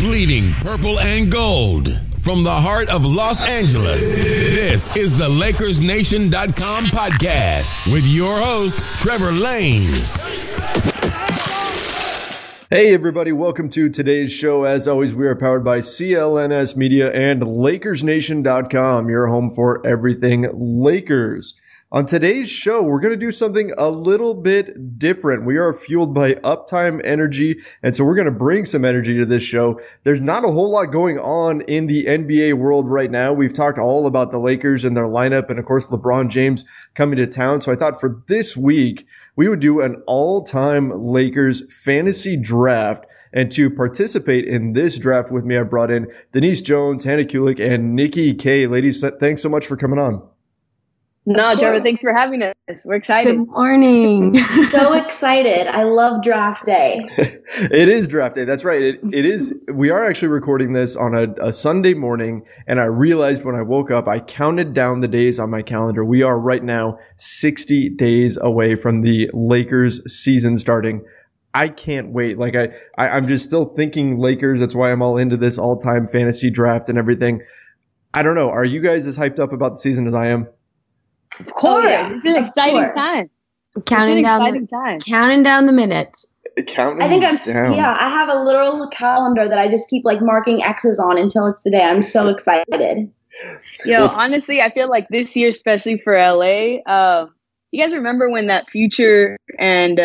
bleeding purple and gold. From the heart of Los Angeles, this is the LakersNation.com podcast with your host, Trevor Lane. Hey everybody, welcome to today's show. As always, we are powered by CLNS Media and LakersNation.com, your home for everything Lakers. On today's show, we're going to do something a little bit different. We are fueled by uptime energy, and so we're going to bring some energy to this show. There's not a whole lot going on in the NBA world right now. We've talked all about the Lakers and their lineup, and of course, LeBron James coming to town. So I thought for this week, we would do an all-time Lakers fantasy draft. And to participate in this draft with me, I brought in Denise Jones, Hannah Kulik, and Nikki K. Ladies, thanks so much for coming on. No, Trevor, thanks for having us. We're excited. Good morning. So excited. I love draft day. It is draft day. That's right. It is. We are actually recording this on a Sunday morning, and I realized when I woke up, I counted down the days on my calendar. We are right now 60 days away from the Lakers season starting. I can't wait. Like I'm just still thinking Lakers. That's why I'm all into this all-time fantasy draft and everything. I don't know. Are you guys as hyped up about the season as I am? Of course. Oh, yeah. It's an exciting time. Counting down the minutes. I have a literal calendar that I just keep like marking X's on until it's the day. I'm so excited. Yo, honestly, I feel like this year, especially for LA, you guys remember when that Future and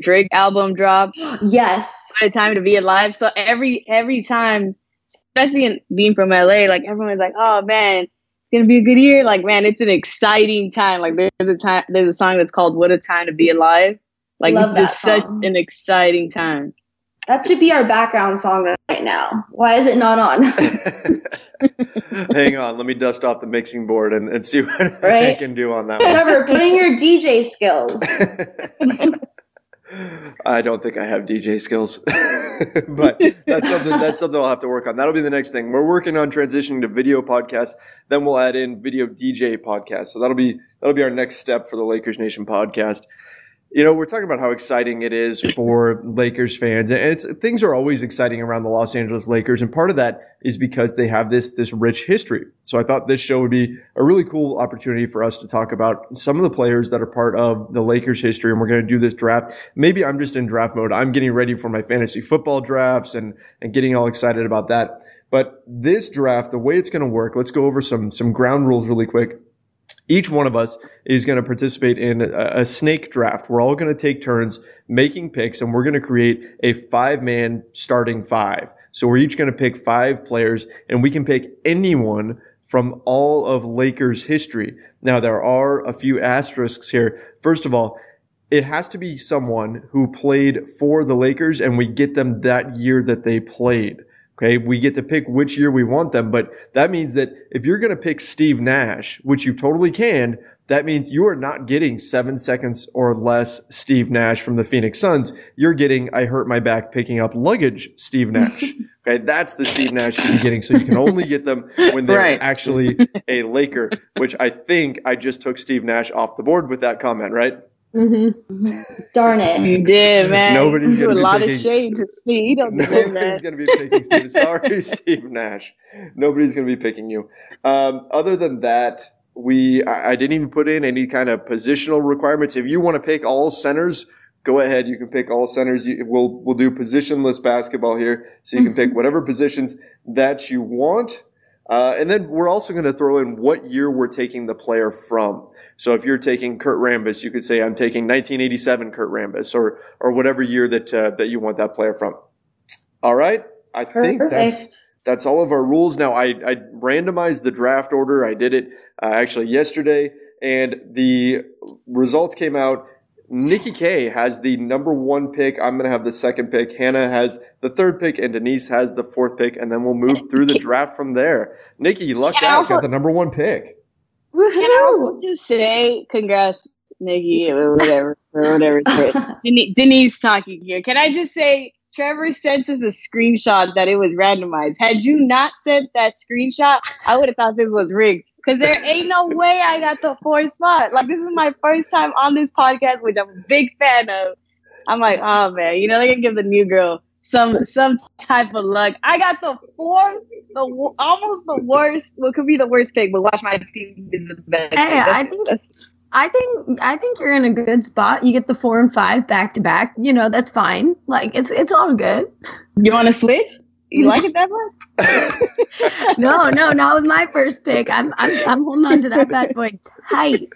Drake album dropped? Yes. What a time to be alive. So every time, especially being from LA, like everyone's like, oh man, it's gonna be a good year. Like, man, it's an exciting time. Like there's a song that's called What a Time to Be Alive. Like it's just such an exciting time. That should be our background song right now. Why is it not on? Hang on, let me dust off the mixing board and see what I can do on that one. Trevor, put in your DJ skills. I don't think I have DJ skills, but that's something I'll have to work on. That'll be the next thing. We're working on transitioning to video podcasts. Then we'll add in video DJ podcasts. So that'll be our next step for the Lakers Nation podcast. You know, we're talking about how exciting it is for Lakers fans, and things are always exciting around the Los Angeles Lakers, and part of that is because they have this rich history. So I thought this show would be a really cool opportunity for us to talk about some of the players that are part of the Lakers history, and we're going to do this draft. Maybe I'm just in draft mode. I'm getting ready for my fantasy football drafts and getting all excited about that. But this draft, the way it's going to work, let's go over some ground rules really quick. Each one of us is going to participate in a snake draft. We're all going to take turns making picks, and we're going to create a 5-man starting five. So we're each going to pick 5 players, and we can pick anyone from all of Lakers history. Now, there are a few asterisks here. First of all, it has to be someone who played for the Lakers, and we get them that year that they played. Okay, we get to pick which year we want them, but that means that if you're going to pick Steve Nash, which you totally can, that means you are not getting 7 seconds or less Steve Nash from the Phoenix Suns. You're getting, I hurt my back picking up luggage Steve Nash. Okay, that's the Steve Nash you're getting. So you can only get them when they're actually a Laker, which I think I just took Steve Nash off the board with that comment, right? Mm-hmm. Darn it. You did, man. Nobody's going to be a lot of shade to Steve. Nobody's going to be picking Steve. Sorry, Steve Nash. Nobody's going to be picking you. Other than that, I didn't even put in any kind of positional requirements. If you want to pick all centers, go ahead. You can pick all centers. We'll do positionless basketball here, so you can pick whatever positions that you want. And then we're also going to throw in what year we're taking the player from. So if you're taking Kurt Rambis, you could say I'm taking 1987 Kurt Rambis or whatever year that you want that player from. All right. I think that's all of our rules. Now I randomized the draft order. I did it actually yesterday, and the results came out. Nikki K has the number 1 pick. I'm going to have the 2nd pick. Hannah has the 3rd pick, and Denise has the 4th pick, and then we'll move through the draft from there. Nikki, you lucked out. Got the number 1 pick. Can I also just say congrats, Nikki, or whatever. Denise talking here. Can I just say Trevor sent us a screenshot that it was randomized. Had you not sent that screenshot, I would have thought this was rigged. Because there ain't no way I got the 4th spot. Like, this is my first time on this podcast, which I'm a big fan of. I'm like, oh, man, they're going to give the new girl some type of luck. I got the fourth, almost the worst. What could be the worst pick? But watch my team be the best. Hey, I think you're in a good spot. You get the 4 and 5 back to back. You know, that's fine. Like it's all good. You want to switch? You like it that much? No, not with my first pick. I'm holding on to that bad boy tight.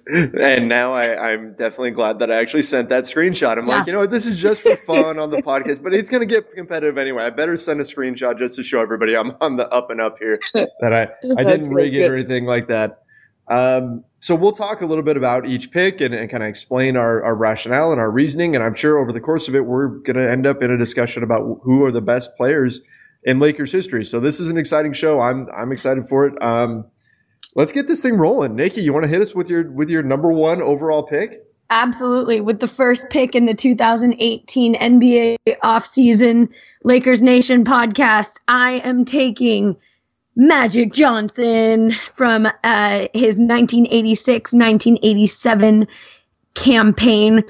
And now I'm definitely glad that I actually sent that screenshot. I'm like, you know what, this is just for fun on the podcast, but it's going to get competitive anyway. I better send a screenshot just to show everybody I'm on the up and up here, that I didn't rig it or anything like that. So we'll talk a little bit about each pick and kind of explain our rationale and our reasoning. And I'm sure over the course of it, we're going to end up in a discussion about who are the best players in Lakers history. So this is an exciting show. I'm excited for it. Let's get this thing rolling. Nikki, you want to hit us with your number one overall pick? Absolutely. With the first pick in the 2018 NBA offseason Lakers Nation podcast, I am taking Magic Johnson from his 1986-1987 campaign,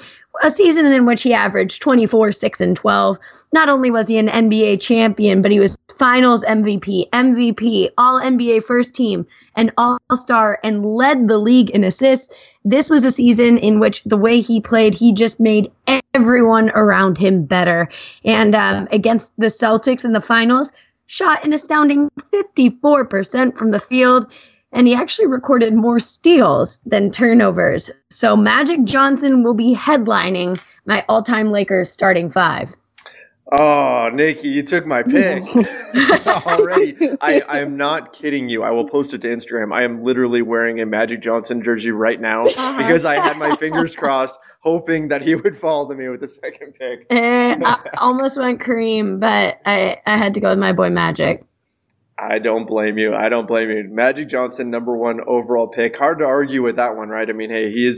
a season in which he averaged 24, 6, and 12. Not only was he an NBA champion, but he was Finals MVP, All-NBA First Team, and All-Star, and led the league in assists. This was a season in which the way he played, he just made everyone around him better. And against the Celtics in the Finals, shot an astounding 54% from the field, and he actually recorded more steals than turnovers. So Magic Johnson will be headlining my all-time Lakers starting five. Oh, Nikki, you took my pick already. I am not kidding you. I will post it to Instagram. I am literally wearing a Magic Johnson jersey right now because I had my fingers crossed, hoping that he would fall to me with the second pick. I almost went Kareem, but I had to go with my boy Magic. I don't blame you. Magic Johnson, number one overall pick. Hard to argue with that one, right? I mean, hey, he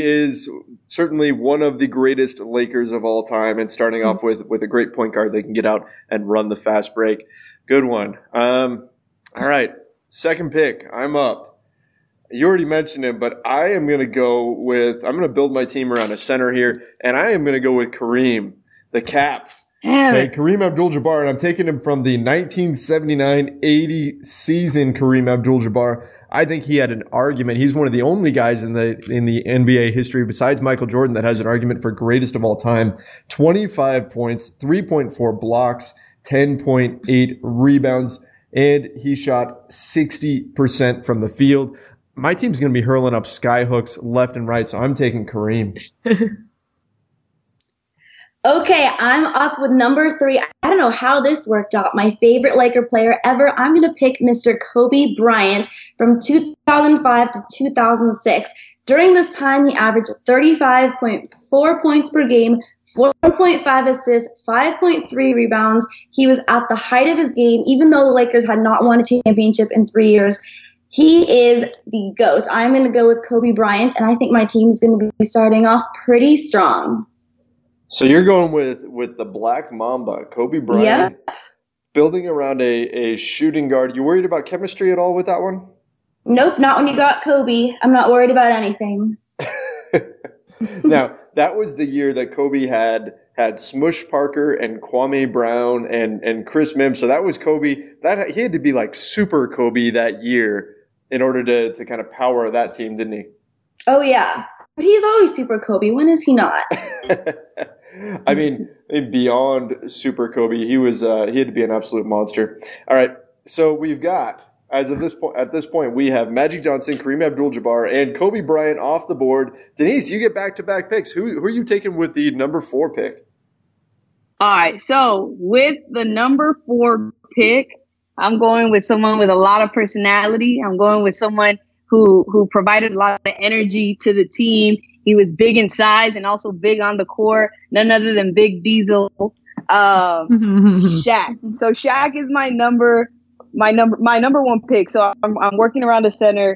is certainly one of the greatest Lakers of all time, and starting off with a great point guard that can get out and run the fast break. Good one. All right, second pick. I'm up. You already mentioned him, but I am going to build my team around a center here, and I am going to go with Kareem, the Cap. Hey, Kareem Abdul-Jabbar, and I'm taking him from the 1979-80 season. Kareem Abdul-Jabbar, I think he had an argument. He's one of the only guys in the NBA history besides Michael Jordan that has an argument for greatest of all time. 25 points, 3.4 blocks, 10.8 rebounds, and he shot 60% from the field. My team's going to be hurling up sky hooks left and right, so I'm taking Kareem. Okay, I'm up with number 3. I don't know how this worked out. My favorite Laker player ever. I'm going to pick Mr. Kobe Bryant from 2005 to 2006. During this time, he averaged 35.4 points per game, 4.5 assists, 5.3 rebounds. He was at the height of his game, even though the Lakers had not won a championship in 3 years. He is the GOAT. I'm going to go with Kobe Bryant, and I think my team is going to be starting off pretty strong. So you're going with the Black Mamba, Kobe Bryant, building around a shooting guard. You worried about chemistry at all with that one? Nope, not when you got Kobe. I'm not worried about anything. Now, that was the year that Kobe had Smush Parker and Kwame Brown and Chris Mims. So that was Kobe. He had to be like super Kobe that year in order to kind of power that team, didn't he? Oh, yeah. But he's always super Kobe. When is he not? I mean, beyond Super Kobe, he had to be an absolute monster. All right, so we've got at this point we have Magic Johnson, Kareem Abdul-Jabbar, and Kobe Bryant off the board. Denise, you get back-to-back picks. Who are you taking with the number 4 pick? All right, so with the number 4 pick, I'm going with someone with a lot of personality. I'm going with someone who provided a lot of energy to the team. He was big in size and also big on the court. None other than Big Diesel, Shaq. So Shaq is my number 1 pick. So I'm working around the center.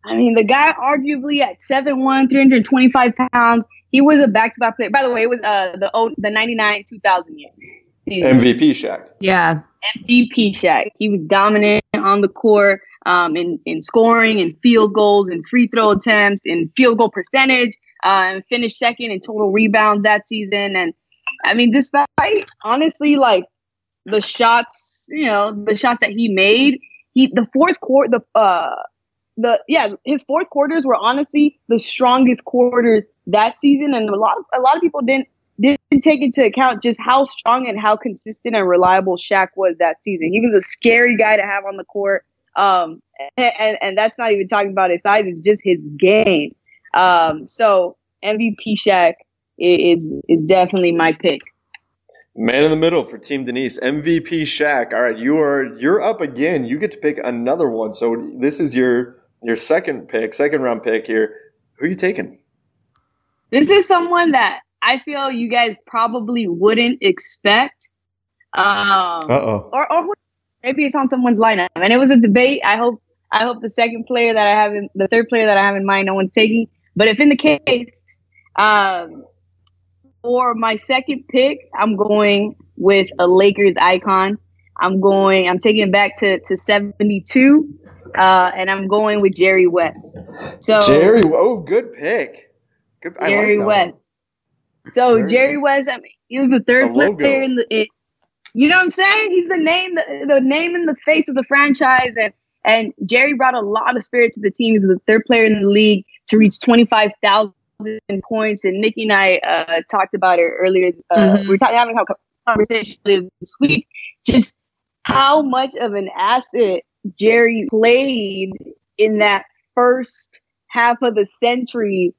I mean, the guy arguably at 7'1", 325 pounds. He was a back-to-back player. By the way, it was the 99-2000 year. MVP Shaq. Yeah. MVP Shaq. He was dominant on the court, in scoring and field goals and free throw attempts and field goal percentage. And finished second in total rebounds that season. And I mean, despite honestly, like the shots, the shots that he made, the fourth quarter, his fourth quarters were honestly the strongest quarters that season, and a lot of people didn't take into account just how strong and how consistent and reliable Shaq was that season. He was a scary guy to have on the court, and that's not even talking about his size; it's just his game. So MVP Shaq is definitely my pick. Man in the middle for Team Denise. MVP Shaq. All right, you're up again. You get to pick another one. So this is your second round pick here. Who are you taking? This is someone that I feel you guys probably wouldn't expect. Or maybe it's on someone's lineup. And it was a debate. I hope the third player that I have in mind, no one's taking. But if in the case, for my second pick, I'm going with a Lakers icon. I'm taking it back to 72, and I'm going with Jerry West. So good pick. Jerry West. So Jerry West, I mean, he was the third player in the. You know what I'm saying? He's the name and the face of the franchise, and Jerry brought a lot of spirit to the team. He was the third player in the league to reach 25,000 points, and Nikki and I talked about it earlier. We were having a conversation this week, just how much of an asset Jerry played in that first half of the century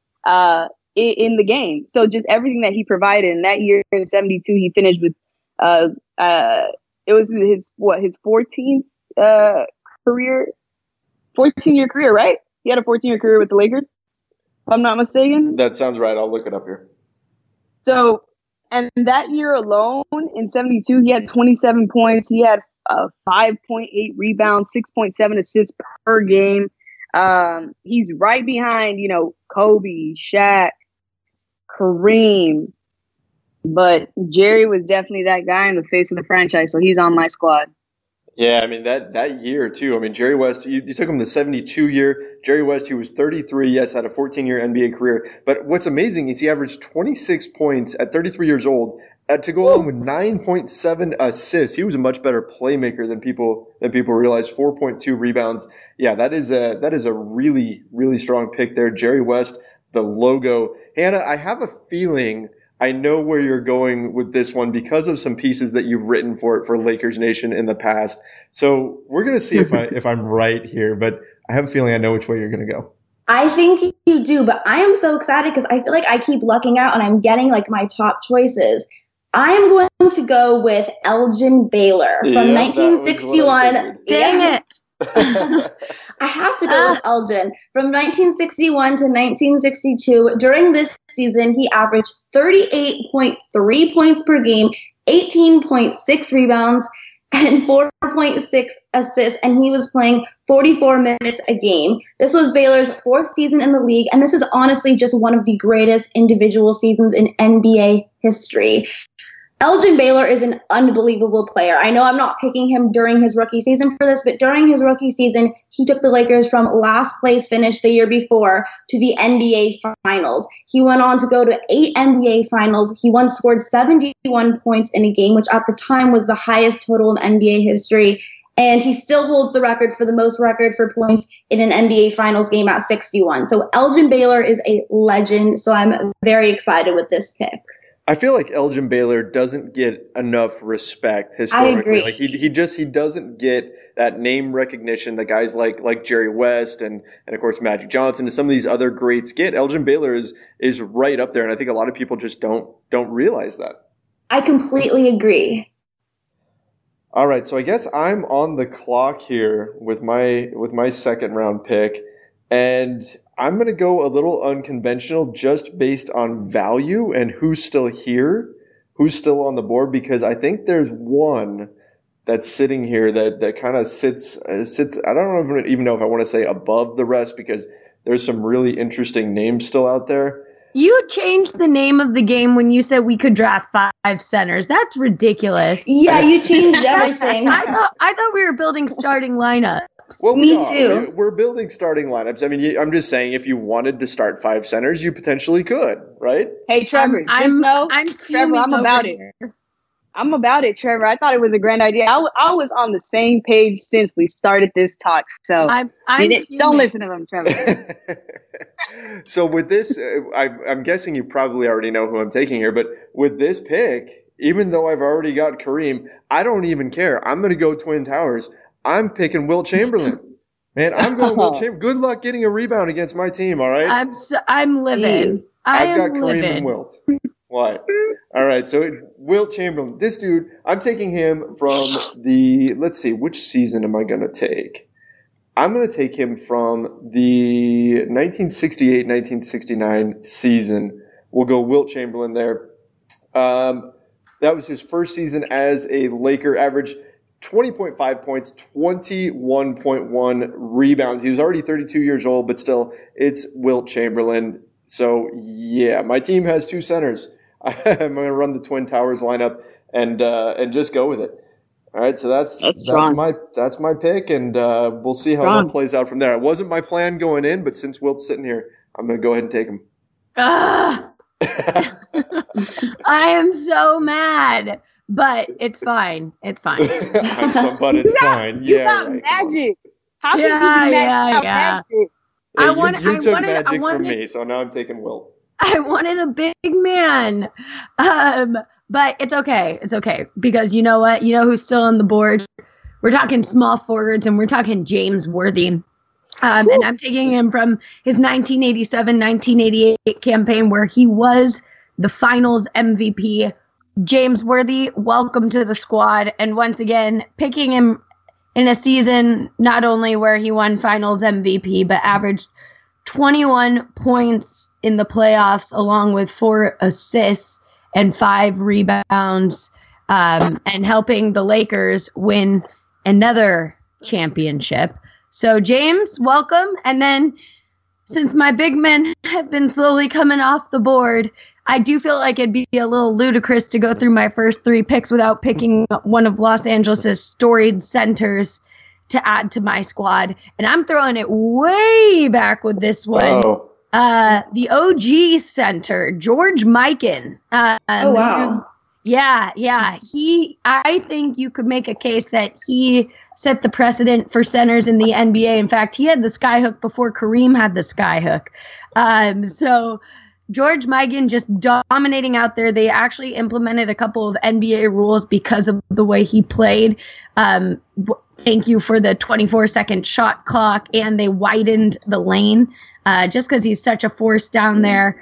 in the game. So just everything that he provided in that year in 72, he finished with it was his 14th 14-year career, right? He had a 14-year career with the Lakers, if I'm not mistaken. That sounds right. I'll look it up here. So, and that year alone, in 72, he had 27 points. He had 5.8 rebounds, 6.7 assists per game. He's right behind, Kobe, Shaq, Kareem. But Jerry was definitely that guy in the face of the franchise, so he's on my squad. Yeah, I mean, that year, too. I mean, Jerry West, you took him the 72 year. Jerry West, he was 33, yes, had a 14-year NBA career. But what's amazing is he averaged 26 points at 33 years old to go along with 9.7 assists. He was a much better playmaker than people realize. 4.2 rebounds. Yeah, that is a really, really strong pick there. Jerry West, the logo. Hannah, I have a feeling I know where you're going with this one because of some pieces that you've written for Lakers Nation in the past. So we're going to see if I'm right here, but I have a feeling I know which way you're going to go. I think you do, but I am so excited because I feel like I keep lucking out and I'm getting like my top choices. I am going to go with Elgin Baylor from 1961. Dang it. I have to go with Elgin. From 1961 to 1962, during this season, he averaged 38.3 points per game, 18.6 rebounds, and 4.6 assists, and he was playing 44 minutes a game. This was Baylor's fourth season in the league, and this is honestly just one of the greatest individual seasons in NBA history. Elgin Baylor is an unbelievable player. I know I'm not picking him during his rookie season for this, but during his rookie season, he took the Lakers from last place finish the year before to the NBA Finals. He went on to go to 8 NBA Finals. He once scored 71 points in a game, which at the time was the highest total in NBA history. And he still holds the record for the most record for points in an NBA Finals game at 61. So Elgin Baylor is a legend, so I'm very excited with this pick. I feel like Elgin Baylor doesn't get enough respect historically. I agree. Like he doesn't get that name recognition that guys like Jerry West and of course Magic Johnson and some of these other greats get. Elgin Baylor is right up there, and I think a lot of people just don't realize that. I completely agree. All right, so I guess I'm on the clock here with my second round pick, and I'm going to go a little unconventional just based on value and who's still here, who's still on the board, because I think there's one that's sitting here that kind of sits. I don't even know if I want to say above the rest, because there's some really interesting names still out there. You changed the name of the game when you said we could draft 5 centers. That's ridiculous. Yeah, you changed everything. I thought we were building starting lineups. Well, Me too. We're building starting lineups. I mean, I'm just saying, if you wanted to start 5 centers, you potentially could, right? Hey, Trevor, I'm Trevor, I'm about it. I'm about it, Trevor. I thought it was a grand idea. I was on the same page since we started this talk. So don't listen to him, Trevor. So with this, I'm guessing you probably already know who I'm taking here. But with this pick, even though I've already got Kareem, I don't even care. I'm going to go Twin Towers. I'm picking Wilt Chamberlain. Man, I'm going Wilt Chamberlain. Good luck getting a rebound against my team, all right? I'm living. I've got Kareem and Wilt. What? All right, so Wilt Chamberlain. This dude, I'm taking him from let's see, which season am I going to take? I'm going to take him from the 1968-1969 season. We'll go Wilt Chamberlain there. That was his first season as a Laker, averaged 20.5 points, 21.1 rebounds. He was already 32 years old, but still, it's Wilt Chamberlain. So, yeah, my team has 2 centers. I'm going to run the Twin Towers lineup and just go with it. All right, so that's my pick, and we'll see how that plays out from there. It wasn't my plan going in, but since Wilt's sitting here, I'm going to go ahead and take him. I am so mad, but it's fine. It's fine. But it's fine. You got magic. How can you be magic? Hey, you took magic from me, so now I'm taking Wilt. I wanted a big man. But it's okay. It's okay. Because you know what? You know who's still on the board? We're talking small forwards, and we're talking James Worthy. And I'm taking him from his 1987-1988 campaign where he was the finals MVP. James Worthy, welcome to the squad. And once again, picking him in a season not only where he won finals MVP, but averaged 21 points in the playoffs along with 4 assists and 5 rebounds, and helping the Lakers win another championship. So, James, welcome. And then, since my big men have been slowly coming off the board, I do feel like it'd be a little ludicrous to go through my first 3 picks without picking one of Los Angeles' storied centers to add to my squad. And I'm throwing it way back with this one. Oh. The OG center, George Mikan. Oh, wow. Yeah. I think you could make a case that he set the precedent for centers in the NBA. In fact, he had the skyhook before Kareem had the skyhook. So George Mikan just dominating out there. They actually implemented a couple of NBA rules because of the way he played. Thank you for the 24-second shot clock, and they widened the lane just because he's such a force down there.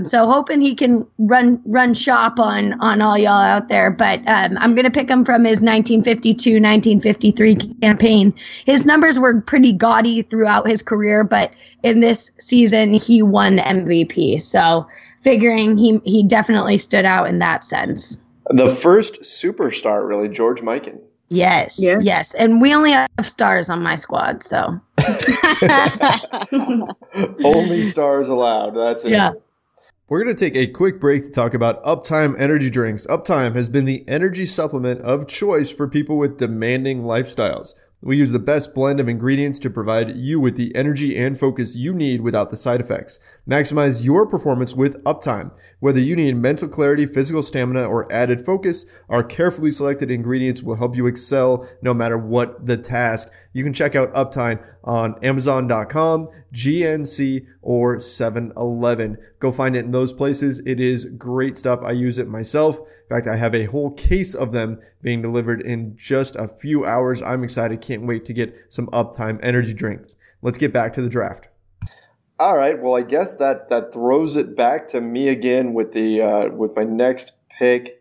So hoping he can run shop on all y'all out there. But I'm going to pick him from his 1952-1953 campaign. His numbers were pretty gaudy throughout his career, but in this season, he won MVP. So figuring he definitely stood out in that sense. The first superstar, really, George Mikan. Yes, yeah. Yes. And we only have stars on my squad, so. Only stars allowed. That's it. Yeah. We're going to take a quick break to talk about Uptime energy drinks. Uptime has been the energy supplement of choice for people with demanding lifestyles. We use the best blend of ingredients to provide you with the energy and focus you need without the side effects. Maximize your performance with Uptime. Whether you need mental clarity, physical stamina, or added focus, our carefully selected ingredients will help you excel no matter what the task. You can check out Uptime on Amazon.com, GNC, or 7-Eleven. Go find it in those places. It is great stuff. I use it myself. In fact, I have a whole case of them being delivered in just a few hours. I'm excited. Can't wait to get some Uptime energy drinks. Let's get back to the draft. All right. Well, I guess that throws it back to me again with with my next pick.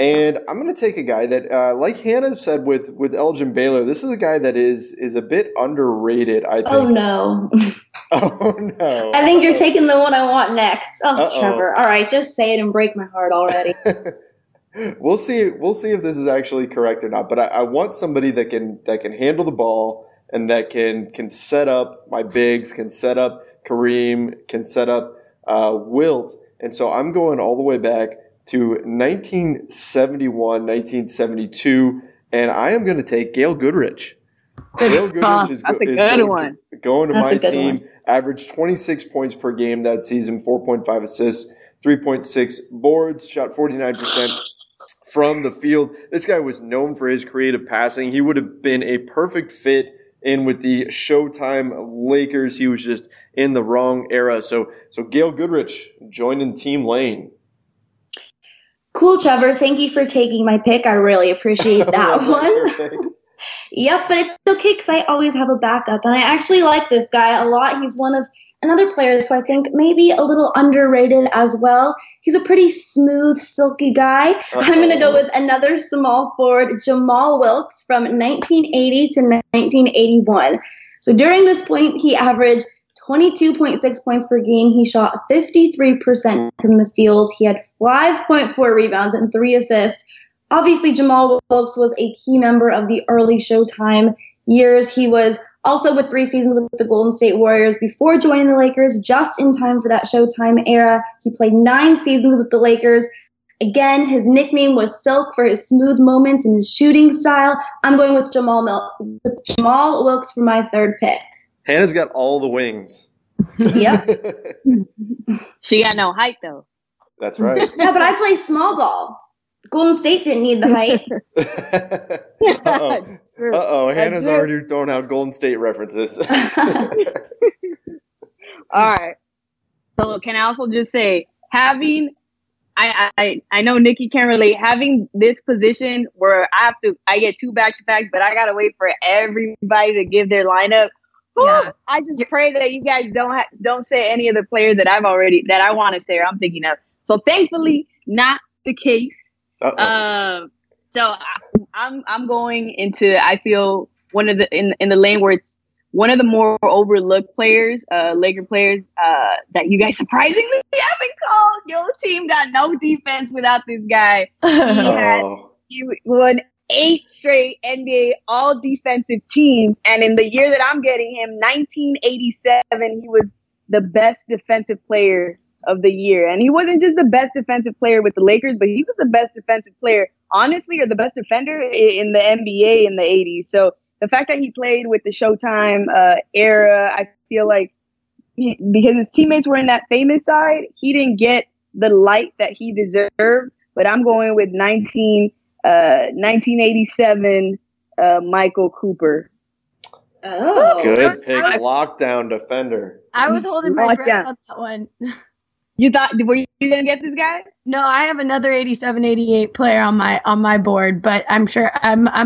And I'm going to take a guy that, like Hannah said with Elgin Baylor, this is a guy that is a bit underrated, I think. Oh, no. Oh, no. I think you're taking the one I want next. Oh, Trevor. All right, just say it and break my heart already. We'll see if this is actually correct or not. But I want somebody that can handle the ball and that can set up my bigs, can set up Kareem, can set up Wilt. And so I'm going all the way back to 1971, 1972, and I am going to take Gail Goodrich. Gail Goodrich is That's a good one. Going to That's my a good team. one. Averaged 26 points per game that season, 4.5 assists, 3.6 boards, shot 49% from the field. This guy was known for his creative passing. He would have been a perfect fit in with the Showtime Lakers. He was just in the wrong era. So Gail Goodrich joining Team Lane. Cool, Trevor. Thank you for taking my pick. I really appreciate that one. Yep, but it's okay because I always have a backup, and I actually like this guy a lot. He's one of another player, so I think maybe a little underrated as well. He's a pretty smooth, silky guy. I'm going to go with another small forward, Jamal Wilkes, from 1980 to 1981. So during this point, he averaged 22.6 points per game. He shot 53% from the field. He had 5.4 rebounds and 3 assists. Obviously, Jamal Wilkes was a key member of the early Showtime years. He was also with 3 seasons with the Golden State Warriors before joining the Lakers, just in time for that Showtime era. He played 9 seasons with the Lakers. Again, his nickname was Silk for his smooth moments and his shooting style. I'm going with Jamal Wilkes for my third pick. Hannah's got all the wings. Yep. She got no height, though. That's right. Yeah, but I play small ball. Golden State didn't need the height. Uh-oh. Hannah's already thrown out Golden State references. All right. So can I also just say, having I know Nikki can relate, having this position where I get 2 back-to-back, but I gotta wait for everybody to give their lineup. Yeah. I just pray that you guys don't say any of the players that I want to say or I'm thinking of. So thankfully, not the case. So I'm going into, I feel, one of the in the lane where it's one of the more overlooked players, Laker players, that you guys surprisingly haven't called. Your team got no defense without this guy. He won 8 straight NBA all defensive teams, and in the year that I'm getting him, 1987, he was the best defensive player of the year. And he wasn't just the best defensive player with the Lakers, but he was the best defensive player, honestly, or the best defender in the NBA in the 80s. So the fact that he played with the Showtime era, I feel like because his teammates were in that famous side, he didn't get the light that he deserved. But I'm going with 1987 Michael Cooper. Oh, good pick. Lockdown defender. I was holding my breath on that one. You thought, were you gonna get this guy? No, I have another 87-88 player on my board, but I'm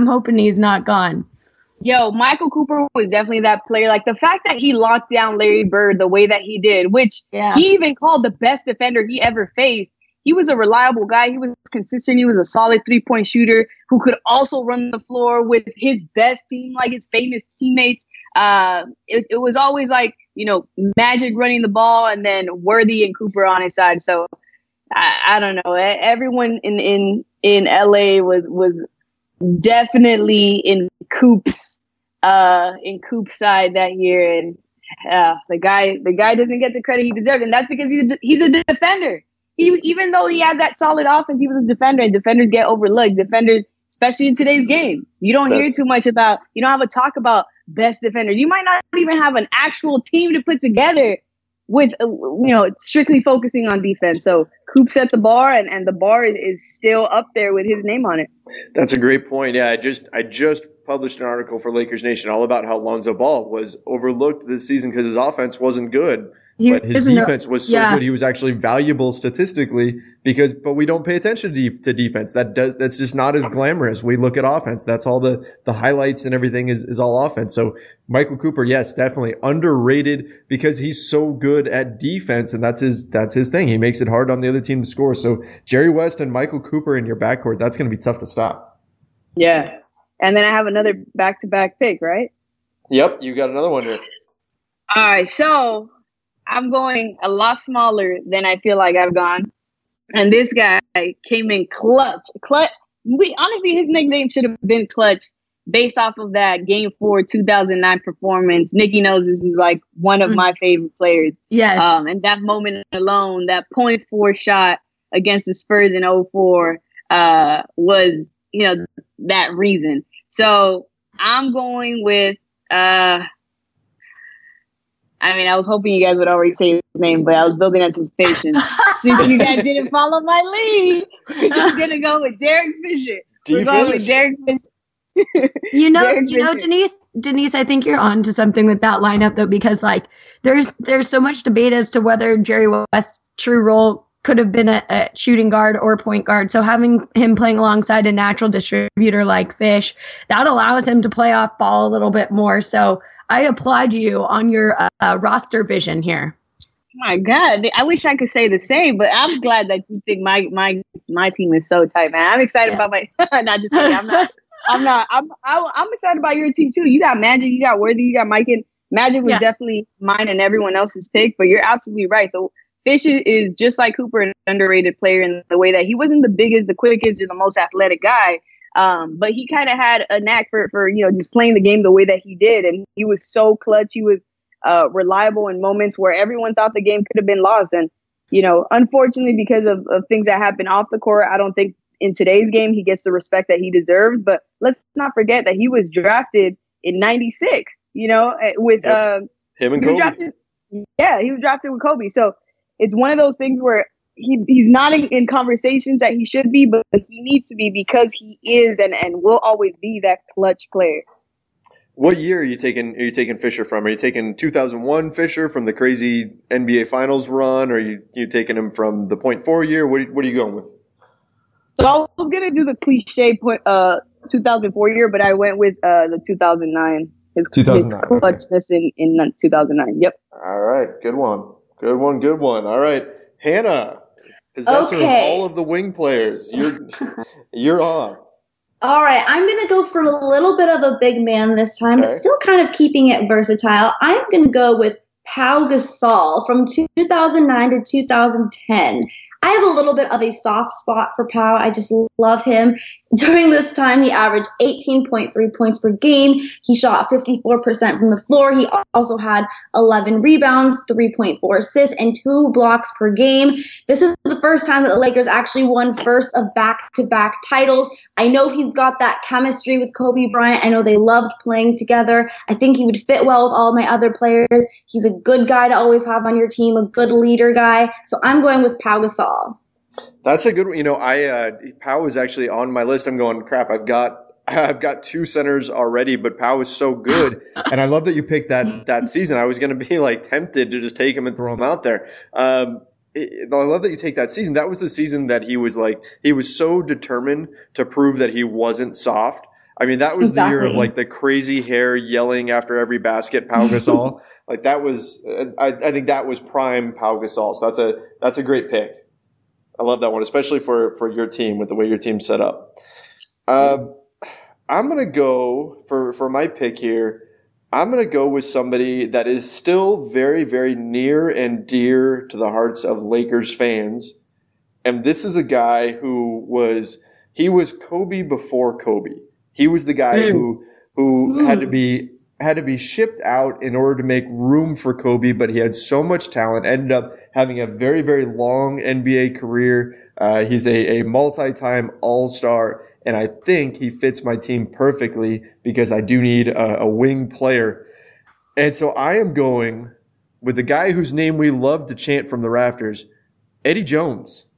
hoping he's not gone. Yo, Michael Cooper was definitely that player. Like the fact that he locked down Larry Bird the way that he did, which he even called the best defender he ever faced. He was a reliable guy. He was consistent. He was a solid 3-point shooter who could also run the floor with his best team, like his famous teammates. It was always like, Magic running the ball and then Worthy and Cooper on his side. So I don't know. Everyone in LA was definitely in Coop's side that year, and the guy doesn't get the credit he deserves, and that's because he's a defender. Even though he had that solid offense, he was a defender, and defenders get overlooked. Defenders, especially in today's game, you don't hear too much about. You don't have a talk about best defender. You might not even have an actual team to put together with strictly focusing on defense. So Coop set the bar, and the bar is still up there with his name on it. That's a great point. Yeah, I just published an article for Lakers Nation all about how Lonzo Ball was overlooked this season because his offense wasn't good. But his defense was so good. He was actually valuable statistically but we don't pay attention to defense. That's just not as glamorous. We look at offense. That's all the highlights and everything is all offense. So Michael Cooper, yes, definitely underrated because he's so good at defense, and that's his thing. He makes it hard on the other team to score. So Jerry West and Michael Cooper in your backcourt, that's going to be tough to stop. Yeah. And then I have another back-to-back pick, right? Yep, you got another one here. All right, so I'm going a lot smaller than I feel like I've gone. And this guy came in clutch. Honestly, his nickname should have been Clutch based off of that Game 4 2009 performance. Nikki knows this is like one of my favorite players. Yes. And that moment alone, that 0.4 shot against the Spurs in 2004 was, that reason. So I'm going with I mean, I was hoping you guys would already say his name, but I was building anticipation. Since you guys didn't follow my lead, we're just gonna go with Derek Fisher. We're going with Derek Fisher. You know, Denise, I think you're on to something with that lineup though, because like there's so much debate as to whether Jerry West's true role could have been a shooting guard or point guard. So having him playing alongside a natural distributor like Fish, that allows him to play off ball a little bit more. So I applaud you on your roster vision here. My God, I wish I could say the same, but I'm glad that you think my team is so tight, man. I'm excited about my. Not just kidding, I'm not. I'm excited about your team too. You got Magic, you got Worthy, you got Mike. And Magic was definitely mine and everyone else's pick, but you're absolutely right. The Fish is just like Cooper, an underrated player in the way that he wasn't the biggest, the quickest, or the most athletic guy. But he kind of had a knack for just playing the game the way that he did, and he was so clutch. He was reliable in moments where everyone thought the game could have been lost. And unfortunately, because of things that happen off the court, I don't think in today's game he gets the respect that he deserves. But let's not forget that he was drafted in '96. With him and Kobe. He was drafted with Kobe. So it's one of those things where he's not in conversations that he should be, but he needs to be because he is and will always be that clutch player. What year are you taking Fisher from? Are you taking 2001 Fisher from the crazy NBA Finals run? Or are you taking him from the .4 year? What are you going with? So I was gonna do the cliche 2004 year, but I went with the 2009. His clutchness in 2009. Yep. All right, good one. All right, Hannah, possessor of all of the wing players, you're on. All right, I'm going to go for a little bit of a big man this time, but still kind of keeping it versatile. I'm going to go with Pau Gasol from 2009 to 2010. I have a little bit of a soft spot for Pau. I just love him. During this time, he averaged 18.3 points per game. He shot 54% from the floor. He also had 11 rebounds, 3.4 assists, and 2 blocks per game. This is the first time that the Lakers actually won first of back-to-back titles. I know he's got that chemistry with Kobe Bryant. I know they loved playing together. I think he would fit well with all my other players. He's a good guy to always have on your team, a good leader guy. So I'm going with Pau Gasol. That's a good one. Pau is actually on my list. I'm going, crap, I've got 2 centers already, but Pau is so good. And I love that you picked that season. I was going to be tempted to just take him and throw him out there. I love that you take that season. That was the season that he was so determined to prove that he wasn't soft. I mean, that was the year of the crazy hair yelling after every basket, Pau Gasol. That was, I think that was prime Pau Gasol. So that's a great pick. I love that one, especially for your team with the way your team's set up. I'm going to go for my pick here. I'm going to go with somebody that is still very, very near and dear to the hearts of Lakers fans. And this is a guy who was Kobe before Kobe. He was the guy who had to be shipped out in order to make room for Kobe, but he had so much talent, ended up having a very, very long NBA career. He's a multi-time all-star, and I think he fits my team perfectly because I do need a wing player. And so I am going with the guy whose name we love to chant from the rafters, Eddie Jones.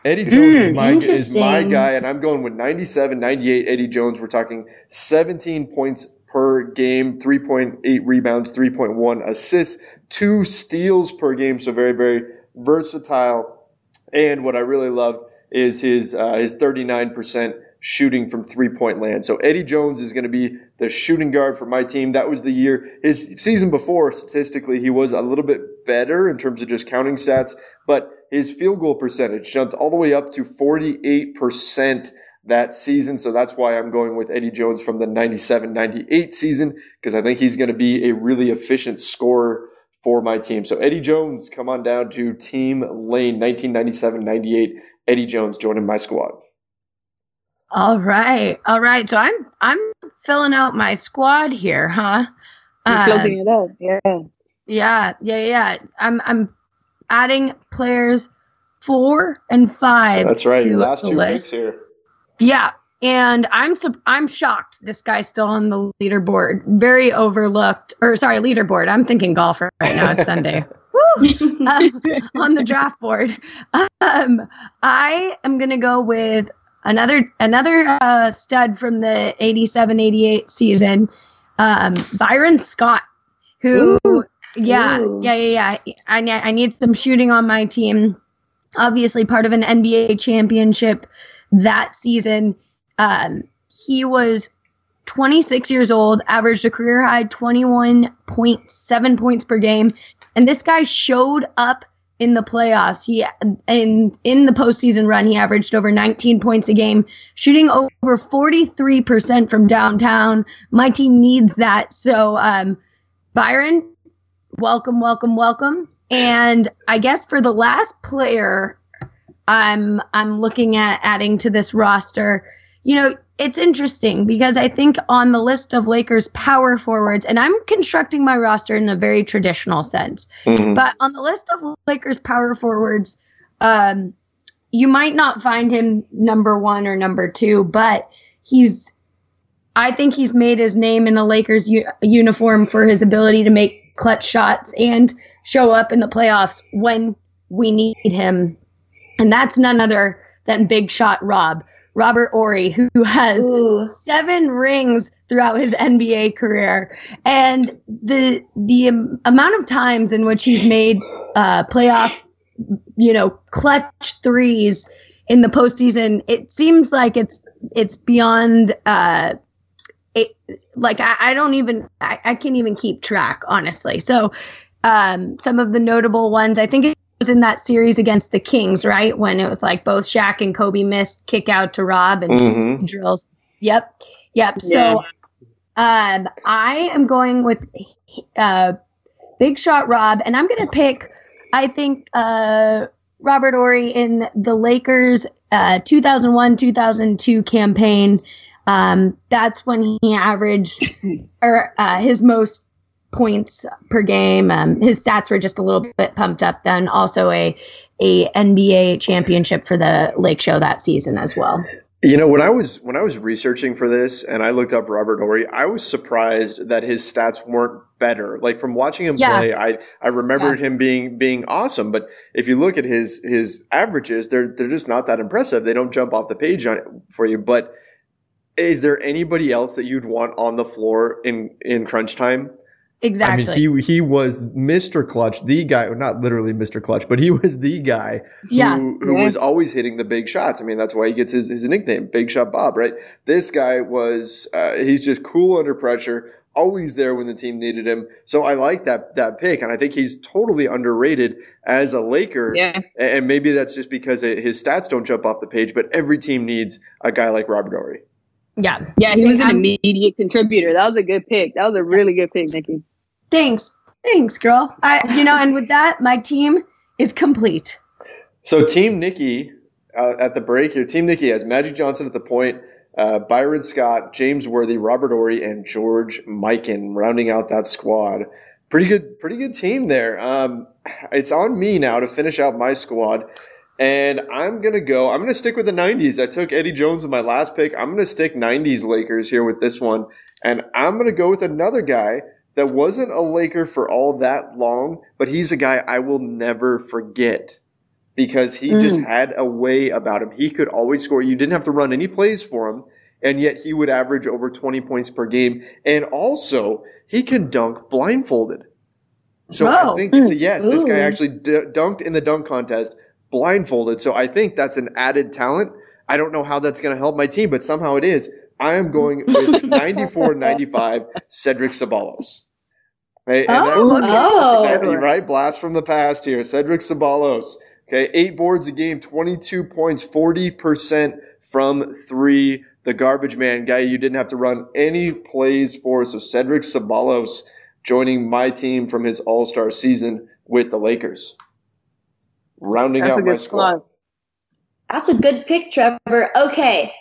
Eddie Jones is my guy, and I'm going with 97, 98 Eddie Jones. We're talking 17 points per game, 3.8 rebounds, 3.1 assists, 2 steals per game. So very, very versatile. And what I really love is his 39% shooting from 3-point land. So Eddie Jones is going to be the shooting guard for my team. That was the year. His season before, statistically, he was a little bit better in terms of just counting stats, but his field goal percentage jumped all the way up to 48% that season. So that's why I'm going with Eddie Jones from the 97-98 season, because I think he's going to be a really efficient scorer for my team. So Eddie Jones, come on down to Team Lane, 1997-98. Eddie Jones joining my squad. All right. So I'm filling out my squad here, huh? Closing it up. Yeah. I'm adding players 4 and 5. That's right. To Your last the 2 list. picks here. Yeah. And I'm shocked this guy's still on the leaderboard. Very overlooked. Leaderboard. I'm thinking golf right now. It's Sunday. On the draft board. I am going to go with another stud from the 87-88 season, Byron Scott, who, I need some shooting on my team. Obviously part of an NBA championship that season. He was 26 years old, averaged a career high 21.7 points per game. And this guy showed up in the playoffs. In the postseason run, he averaged over 19 points a game, shooting over 43% from downtown. My team needs that. So, Byron, welcome. And I guess for the last player, I'm looking at adding to this roster. You know, it's interesting because I think on the list of Lakers power forwards, and I'm constructing my roster in a very traditional sense, but on the list of Lakers power forwards, you might not find him number 1 or number 2, but I think he's made his name in the Lakers uniform for his ability to make clutch shots and show up in the playoffs when we need him. And that's none other than Big Shot Robert Horry, who has 7 rings throughout his NBA career. And the amount of times in which he's made playoff, clutch threes in the postseason, it seems like it's beyond I can't even keep track, honestly. So some of the notable ones, I think it was in that series against the Kings, right? When it was like both Shaq and Kobe missed kick out to Rob and drills. Yep. Yeah. So I am going with Big Shot Rob, and I'm going to pick, I think, Robert Horry in the Lakers 2001-2002 campaign. That's when he averaged his most points per game. His stats were just a little bit pumped up then. Also a NBA championship for the Lake Show that season as well. You know, when I was researching for this and I looked up Robert Horry, I was surprised that his stats weren't better. Like from watching him play, I remembered him being awesome. But if you look at his averages, they're just not that impressive. They don't jump off the page for you. But is there anybody else that you'd want on the floor in crunch time? Exactly. I mean, he was Mr. Clutch, the guy, not literally Mr. Clutch, but he was the guy who was always hitting the big shots. I mean, that's why he gets his nickname, Big Shot Bob, right? This guy was, he's just cool under pressure, always there when the team needed him. So I like that pick, and I think he's totally underrated as a Laker. Yeah. And maybe that's just because his stats don't jump off the page, but every team needs a guy like Robert Horry. Yeah, he was an immediate contributor. That was a good pick. That was a really good pick, Nikki. Thanks, girl. And with that, my team is complete. So Team Nikki, at the break here, Team Nikki has Magic Johnson at the point, Byron Scott, James Worthy, Robert Horry, and George Mikan rounding out that squad. Pretty good team there. It's on me now to finish out my squad. And I'm going to stick with the 90s. I took Eddie Jones with my last pick. I'm going to stick 90s Lakers here with this one. And I'm going to go with another guy that wasn't a Laker for all that long, but he's a guy I will never forget because he just had a way about him. He could always score. You didn't have to run any plays for him, and yet he would average over 20 points per game. And also, he can dunk blindfolded. So I think, yes, this guy actually dunked in the dunk contest blindfolded. So I think that's an added talent. I don't know how that's going to help my team, but somehow it is. I am going with 94-95 Cedric Ceballos. Right? And right? Blast from the past here. Cedric Ceballos. Okay, 8 boards a game, 22 points, 40% from 3. The garbage man guy you didn't have to run any plays for. So Cedric Ceballos joining my team from his All-Star season with the Lakers. Rounding out my squad. That's a good pick, Trevor. Okay.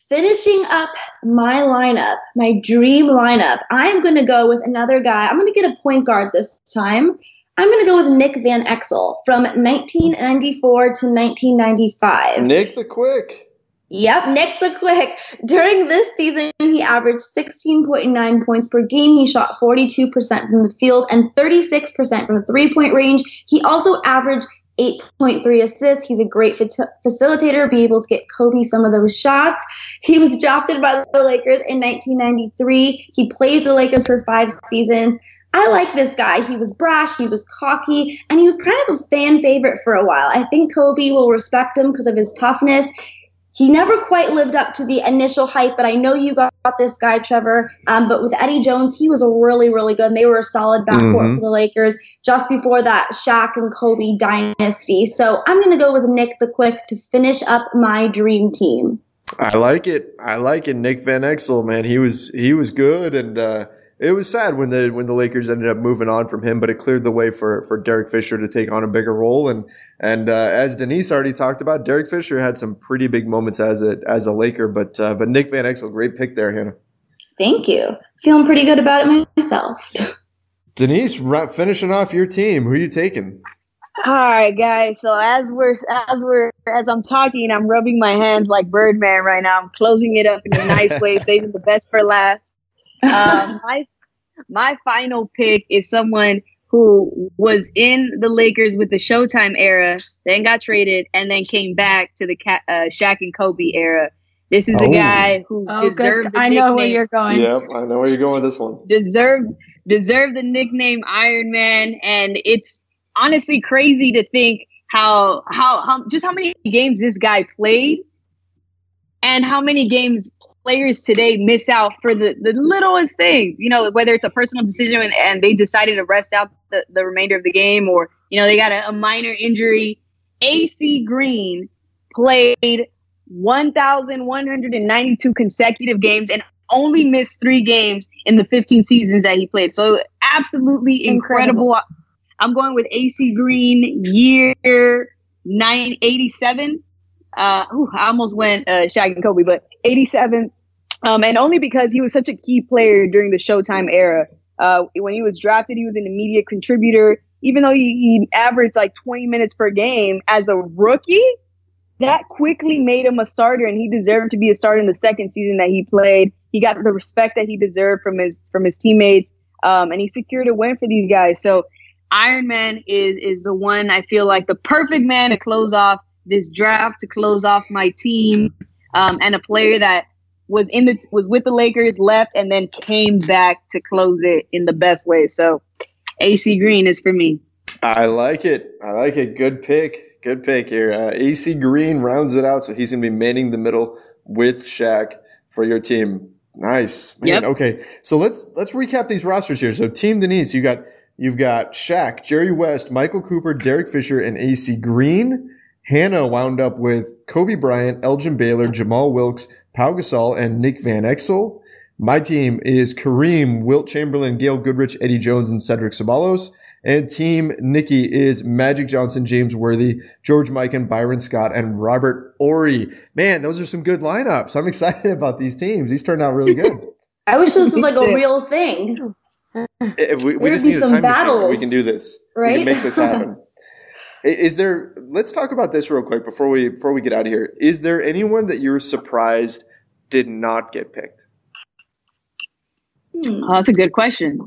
Finishing up my lineup, my dream lineup, I'm going to go with another guy. I'm going to get a point guard this time. I'm going to go with Nick Van Exel from 1994 to 1995. Nick the Quick. Yep, Nick the Quick. During this season, he averaged 16.9 points per game. He shot 42% from the field and 36% from the three-point range. He also averaged 8.3 assists. He's a great facilitator, be able to get Kobe some of those shots. He was drafted by the Lakers in 1993. He played the Lakers for 5 seasons. I like this guy. He was brash, he was cocky, and he was kind of a fan favorite for a while. I think Kobe will respect him because of his toughness. He never quite lived up to the initial hype, but I know you got this guy, Trevor. But with Eddie Jones, he was a really, really good, and they were a solid backcourt for the Lakers just before that Shaq and Kobe dynasty. So I'm going to go with Nick the Quick to finish up my dream team. I like it. Nick Van Exel, man, he was good, and it was sad when the Lakers ended up moving on from him, but it cleared the way for Derek Fisher to take on a bigger role. And as Denise already talked about, Derek Fisher had some pretty big moments as a Laker, but Nick Van Exel, great pick there, Hannah. Thank you. Feeling pretty good about it myself. Denise, finishing off your team, who are you taking? All right, guys. So as I'm talking, I'm rubbing my hands like Birdman right now. I'm closing it up in a nice way, saving the best for last. My final pick is someone who was in the Lakers with the Showtime era, then got traded, and then came back to the Shaq and Kobe era. This is a guy who deserved the nickname. I know where you're going. Yep, I know where you're going with this one. Deserved the nickname Iron Man, and it's honestly crazy to think how many games this guy played, and how many games players today miss out for the littlest things, whether it's a personal decision and they decided to rest out the remainder of the game, or, they got a minor injury. AC Green played 1,192 consecutive games and only missed 3 games in the 15 seasons that he played. So absolutely incredible. I'm going with AC Green, year 987. I almost went Shaq and Kobe, but 87. And only because he was such a key player during the Showtime era. When he was drafted, he was an immediate contributor. Even though he averaged like 20 minutes per game as a rookie, that quickly made him a starter, and he deserved to be a starter in the second season that he played. He got the respect that he deserved from his teammates, and he secured a win for these guys. So Iron Man is the one I feel like the perfect man to close off this draft, to close off my team, and a player that was with the Lakers, left, and then came back to close it in the best way. So AC Green is for me. I like it. Good pick here. AC Green rounds it out, so he's going to be manning the middle with Shaq for your team. Nice. Man, yep. Okay, so let's recap these rosters here. So Team Denise, you've got Shaq, Jerry West, Michael Cooper, Derek Fisher, and AC Green. Hannah wound up with Kobe Bryant, Elgin Baylor, Jamal Wilkes, Pau Gasol, and Nick Van Exel. My team is Kareem, Wilt Chamberlain, Gail Goodrich, Eddie Jones, and Cedric Ceballos. And Team Nikki is Magic Johnson, James Worthy, George Mikan, Byron Scott, and Robert Horry. Man, those are some good lineups. I'm excited about these teams. These turned out really good. I wish this was like a real thing. If we just need a time machine, we can do this. Right? We can make this happen. Let's talk about this real quick before we get out of here. Is there anyone that you're surprised did not get picked? Oh, that's a good question.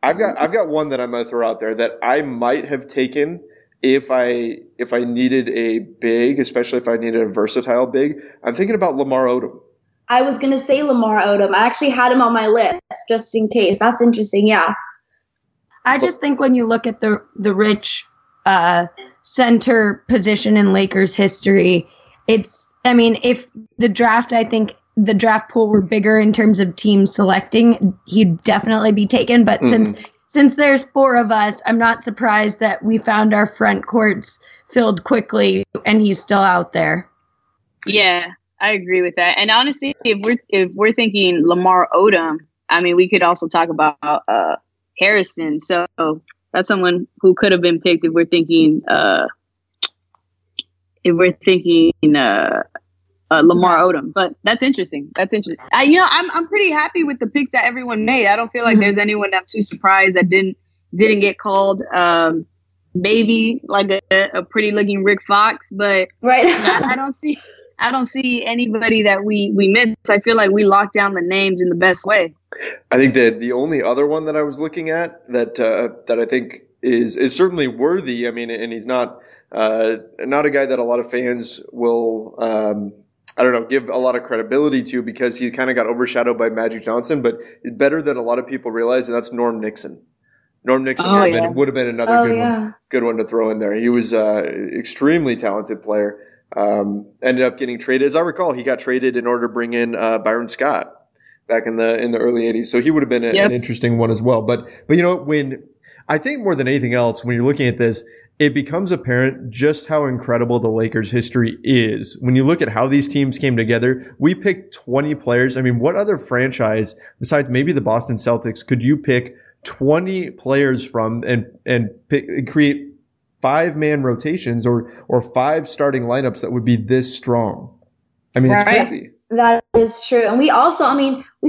I've got one that I'm going to throw out there that I might have taken if I needed a big, especially if I needed a versatile big. I'm thinking about Lamar Odom. I was going to say Lamar Odom. I actually had him on my list just in case. That's interesting. Yeah. I just think when you look at the rich center position in Lakers history, if the draft, I think the draft pool were bigger in terms of team selecting, he'd definitely be taken. But since there's 4 of us, I'm not surprised that we found our front courts filled quickly and he's still out there. Yeah, I agree with that. And honestly, if we're thinking Lamar Odom, we could also talk about Harrison. So that's someone who could have been picked if we're thinking Lamar Odom. But that's interesting. I'm pretty happy with the picks that everyone made. I don't feel like there's anyone I'm too surprised that didn't get called. maybe like a pretty looking Rick Fox, but Right. I don't see anybody that we miss. I feel like we locked down the names in the best way. I think that the only other one that I was looking at that I think is certainly worthy. I mean, and he's not a guy that a lot of fans will give a lot of credibility to because he kind of got overshadowed by Magic Johnson, but he's better than a lot of people realize, and that's Norm Nixon. Norm Nixon would have been another good one to throw in there. He was extremely talented player. Ended up getting traded. As I recall, he got traded in order to bring in Byron Scott back in the early 80s. So he would have been an interesting one as well. But when I think more than anything else, when you're looking at this, it becomes apparent just how incredible the Lakers history is. When you look at how these teams came together, we picked 20 players. I mean, what other franchise besides maybe the Boston Celtics could you pick 20 players from and create 5-man rotations or 5 starting lineups that would be this strong? I mean, it's crazy. That is true. And we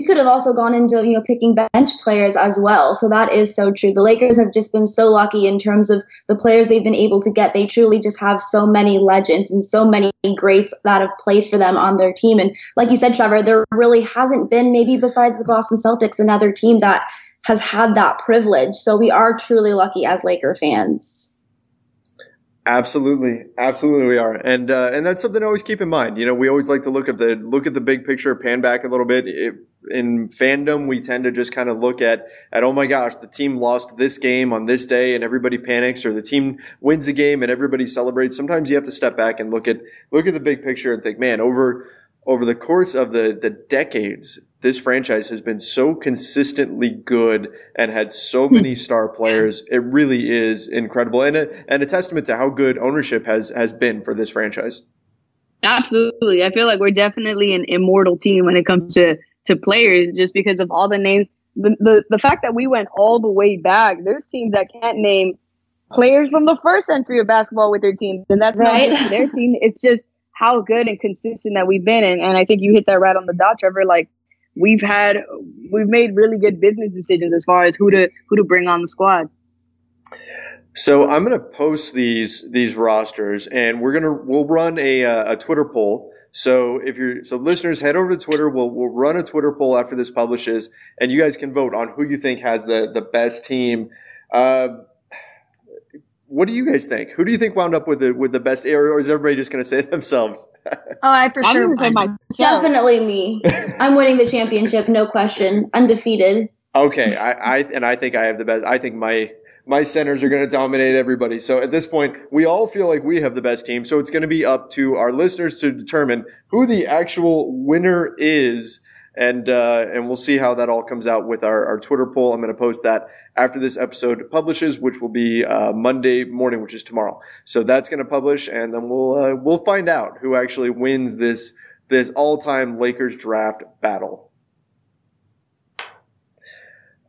could have also gone into, picking bench players as well. So that is so true. The Lakers have just been so lucky in terms of the players they've been able to get. They truly just have so many legends and so many greats that have played for them on their team. And like you said, Trevor, there really hasn't been, maybe besides the Boston Celtics, another team that has had that privilege. So we are truly lucky as Laker fans. Absolutely we are, and that's something to always keep in mind. We always like to look at the big picture, pan back a little bit. In fandom, we tend to just kind of look at oh my gosh, the team lost this game on this day, and everybody panics, or the team wins a game and everybody celebrates. Sometimes you have to step back and look at the big picture and think, man, over the course of the decades, this franchise has been so consistently good and had so many star players. It really is incredible, and a testament to how good ownership has been for this franchise. Absolutely. I feel like we're definitely an immortal team when it comes to players, just because of all the names. The fact that we went all the way back, there's teams that can't name players from the first century of basketball with their teams, and that's not just their team. It's just how good and consistent that we've been. And I think you hit that right on the dot, Trevor. Like, we've made really good business decisions as far as who to bring on the squad. So I'm going to post these rosters, and we'll run a Twitter poll. So listeners, head over to Twitter. We'll run a Twitter poll after this publishes, and you guys can vote on who you think has the best team. What do you guys think? Who do you think wound up with the best, or is everybody just going to say it themselves? I for sure would say myself. Definitely me. I'm winning the championship, no question, undefeated. Okay, I think I have the best. I think my centers are going to dominate everybody. So at this point, we all feel like we have the best team. So it's going to be up to our listeners to determine who the actual winner is. And we'll see how that all comes out with our Twitter poll. I'm going to post that after this episode publishes, which will be Monday morning, which is tomorrow. So that's going to publish, and then we'll find out who actually wins this all-time Lakers draft battle.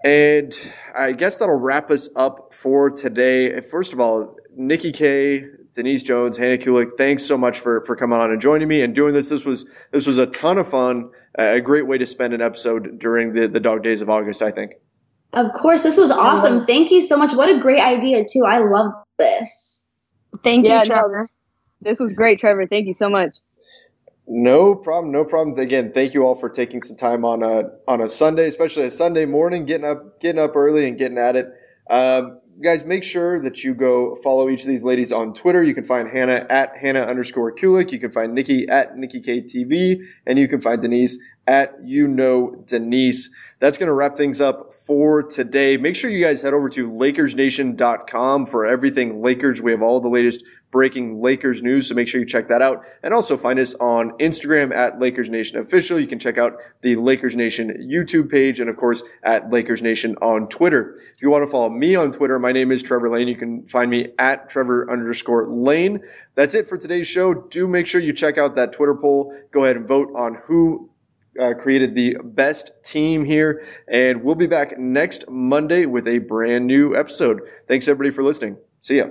And I guess that'll wrap us up for today. First of all, Nikki K, Denise Jones, Hannah Kulik, thanks so much for coming on and joining me and doing this. This was a ton of fun. A great way to spend an episode during the dog days of August, I think. Of course, this was awesome. Thank you so much. What a great idea, too. I love this. Thank you, Trevor. This was great, Trevor. Thank you so much. No problem. Again, thank you all for taking some time on a Sunday, especially a Sunday morning, getting up early and getting at it. Guys, make sure that you go follow each of these ladies on Twitter. You can find Hannah at Hannah_Kulik. You can find Nikki at NikkiKTV. And you can find Denise at Denise. That's going to wrap things up for today. Make sure you guys head over to LakersNation.com for everything Lakers. We have all the latest breaking Lakers news, so make sure you check that out. And also find us on Instagram at Lakers Nation Official. You can check out the Lakers Nation YouTube page, and of course at Lakers Nation on Twitter. If you want to follow me on Twitter, my name is Trevor Lane. You can find me at Trevor_Lane. That's it for today's show. Do make sure you check out that Twitter poll. Go ahead and vote on who created the best team here, and we'll be back next Monday with a brand new episode. Thanks everybody for listening. See ya.